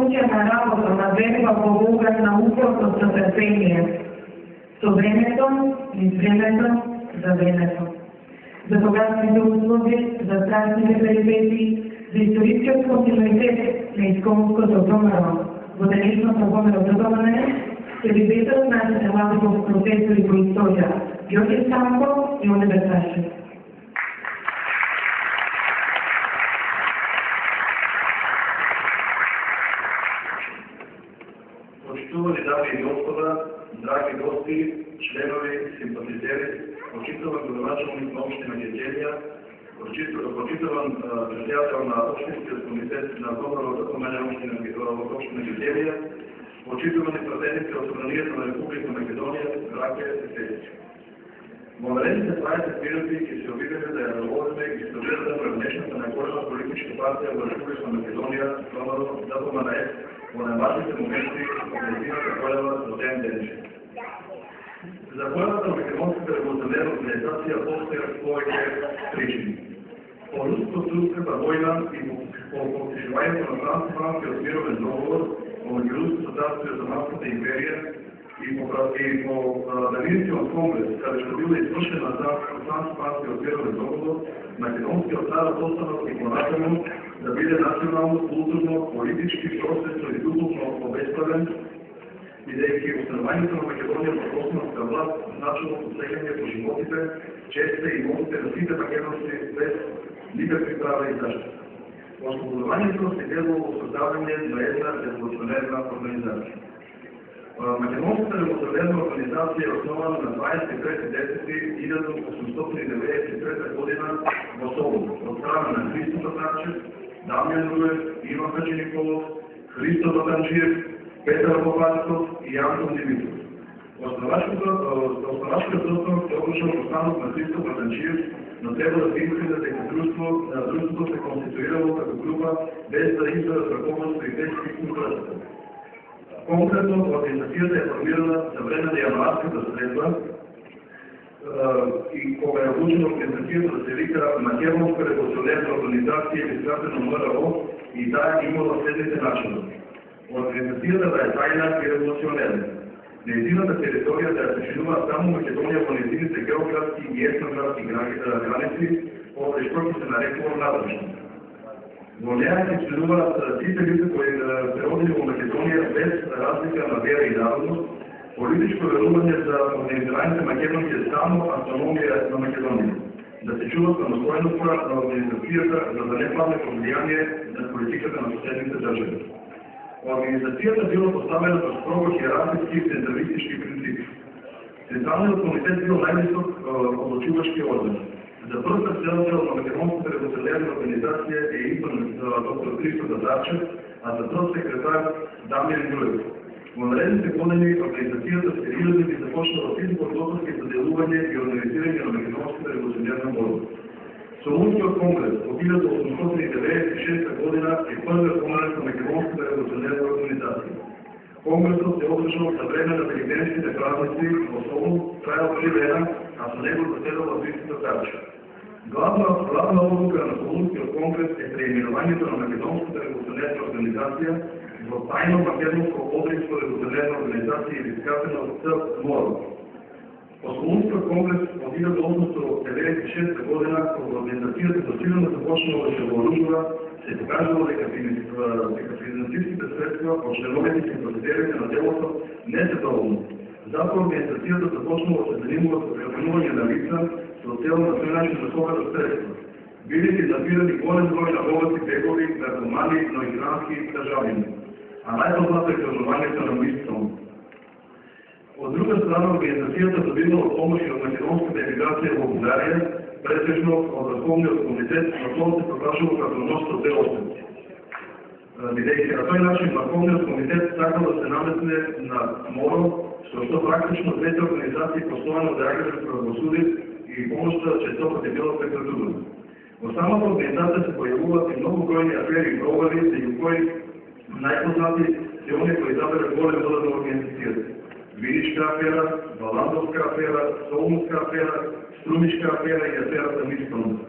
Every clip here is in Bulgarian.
mučena работа, на верба во Бога, на упорност, на трпение. Со времето, низ времето, за времето. За богатствите услови, за страшните перипетии, за историскиот континуитет на исконското домаро, во денешното домаро додомане, се рибетат нашите млади професори по историја, Ѓорѓе Станков и Оливер Сашев. Почитувани дами и господа, драги гости, членови, симпатизери, почитуван градоначалник на општина Георгија, почитуван председател на општинскиот комитет на Домаро додомане општина Георгија, почитувани пратеници од странијата на Република Македонија, браќа и сестри. Во наредните 20 минути ќе се обидеме да ја разговориме историјата на днешната најголема политичка партија во Република Македонија, Домаро ДПМНЕ, во најважните моменти од нејзината појава до ден денешен. За појавата на македонската револуционерна организација постојат повеќе причини. По руско-турската војна и по потпишувањето на Трансилванскиот мировен договор помеѓу Руското царство и Османската империја и по Давидовиот конгрес, каде што била извршена Трансилванскиот мировен договор, македонскиот народ останал и понатаму да биде национално, културно, политички, просветно и духовно обесправен, бидејќи установувањето на Македонија под османска власт значило посегање по животите, честите и имотите на сите македонци без никакви права и заштита. Ослободувањето се дело во создавање на една револуционерна организација. Македонската револуционерна организација е основана на 23.10.1893 година во Солун од страна на Христо Татарчев, Дамјан Руев, Иван Хаджи Николов, Христо Батанджиев, Петар Бобатков и Антон Димитров. Основачкиот состав е одлучен останок на Христо Батанджиев, но треба да се имате дека друштвото се конституирало како група без да изгледа ръководство и без фиксни пръста. Конкретно, организацијата е формирана за време на јануарската средба и кога е одлучена организацијата да се вика Македонска револуционерна организација или скратено МРО и таа имала следните начини. Организацијата да е тајна и револуционерна. Нејзината територија да ја сочинуваат само Македонија во нејзините географски и етнографски граници, овде што ќе се нарекува надржност. Во неја се членуваат сите лица кои се родени во Македонија без разлика на вера и народност, политичко верување за организираните македонци е само автономија на Македонија. Да се чува самостојноста на организацијата за да не падне под влијание на политиката на соседните држави. Организацијата била поставена со строго хиерархиски и централистички принципи. Централниот комитет бил највисок одлучувачки орган. За прв председател на Македонската револуционерна организација е избран доктор Христо Татарчев, а за прв секретар Дамјан Руев. Во наредните години организацијата сериозно би започнала сите подготовки за делување и организирање на Македонската револуционерна борба. Солунскиот конгрес во 1896 година е првиот конгрес на Македонската револуционерна организација. Конгресот се одржал за време на великденските празници во Солун, трајал 3 дена, а со него заседала Христо Татарчев. Главна одлука на Солунскиот конгрес е преименувањето на Македонската револуционерна организација во тајно македонско одринско револуционерна организација или скратено ЦМОРО. По Солунскиот конгрес од 1896 година, кога организацијата засилено започнала да се вооружува, се покажало дека финансиските средства од членовите и симпатизерите на делото не се доволни. Затоа организацијата започнала да се занимува со приканување на лица со цел на тој начин да соберат средства. Бидејќи набирани голем број на богати бегови, наркомани, но и странски државјани. А најпознато е кажувањето на Уинстон. Од друга страна, организацијата добивала помош и од македонската емиграција во Бугарија, претежно од Врховниот комитет, но тоа се покажало како носно делоственост. Бидејќи на тој начин Врховниот комитет сакал да се наметне на МОРО, со што практично двете организации постојано да реагираат правосудие и помошта честопат е била прекратувана. Во самата организација се појавуваат и многу бројни афери и провали, меѓу кои најпознати се оние кои заберат голем дел од организацијата. Виничка афера, Баландовска афера, Солунска афера, Струмичка афера и аферата Мистон.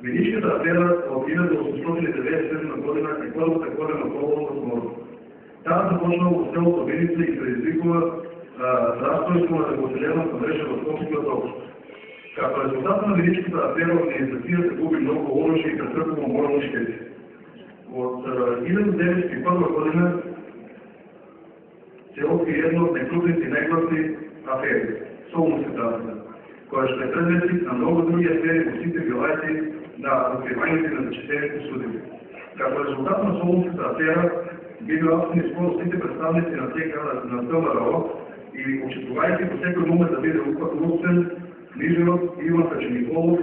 Виничката афера од 1897 година е првата голема провал во Тя започнала в селото Виница и предизвикала разстройство на непоселената мрежа в Скопската общност. Като резултат на величката афера организацията губи много оръжие и претърпила морални щети. От 1901 година се откри едно от най-крупните и най-гласни афери – Солунската, koja ще е предвестник на много други афери в сите вилайти на откриваните на зачетените судили. Като резултат на Солунската афера би била скоро сите представници на ТК на ВМРО и очетовайки по всеки момент да биде Луцен, Лижеров, Иван Хачениколов,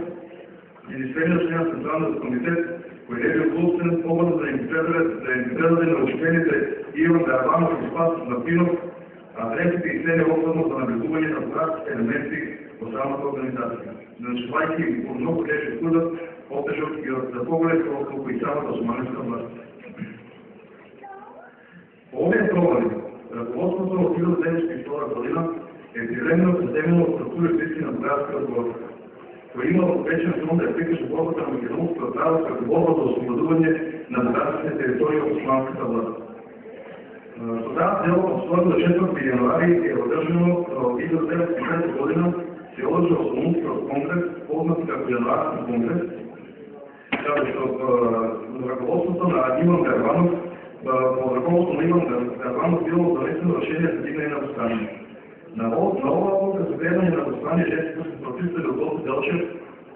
министерният член на Централния комитет, koji je bio Луцен, повода да им предаде на учените Иван Дарванов и Спас Мартинов, адресите и цели основно за наблюдуване на богатските елементи в самата организация. Начинвайки по много тежки съдът, по-тежък и от по-голям колко и самата османска власт. По овие провали, ръководството от 1902 година е привременно създемено от структури близки на богатска отбор, koji ima većan fond da je prikaže borбата на македонската права като борба за освободуване на богатите територии от османската власт. Тогава дело обстоятелно 4 януари е одържано и до 1905 година се održao Солунският конгрес, познат като Януарски конгрес, като ръководството на Иван Дарванов, по ръководството на Иван Дарванов било донесено решение за дигане на възстание. На ова разгледане на възстание жестито се противствали от Гоце Делчев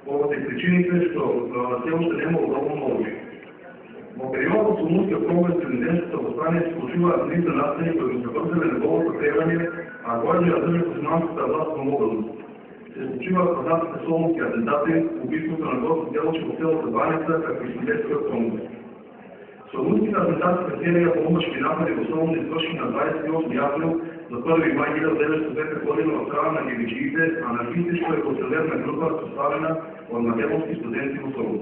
поради причините, що все още няма удобно оръжие. В периода от Солунския конгрес президентското възстание се случила низ настани, които се вързали на голото требване, а който я държи османската власт по мобилност. Се случила познатите солунски атентати, убийството на Гоце Делчев в селото Баница, както и Судетският конгрес. Солунските атентати през серия бомбашки напади в Солун извършени на 28 април за 1 май 1905 година в страна на гевичиите, анархистичко-революционерна група, съставена от македонски студенти в Солун.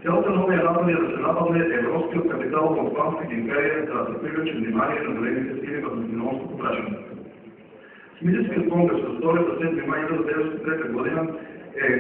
Цялата на новия напад е да се нападне европският капитал в Османската империя, за да се привлече внимание на големите сили в македонското гражданство. Смитинският конгрес от 2 7 май 1903 година е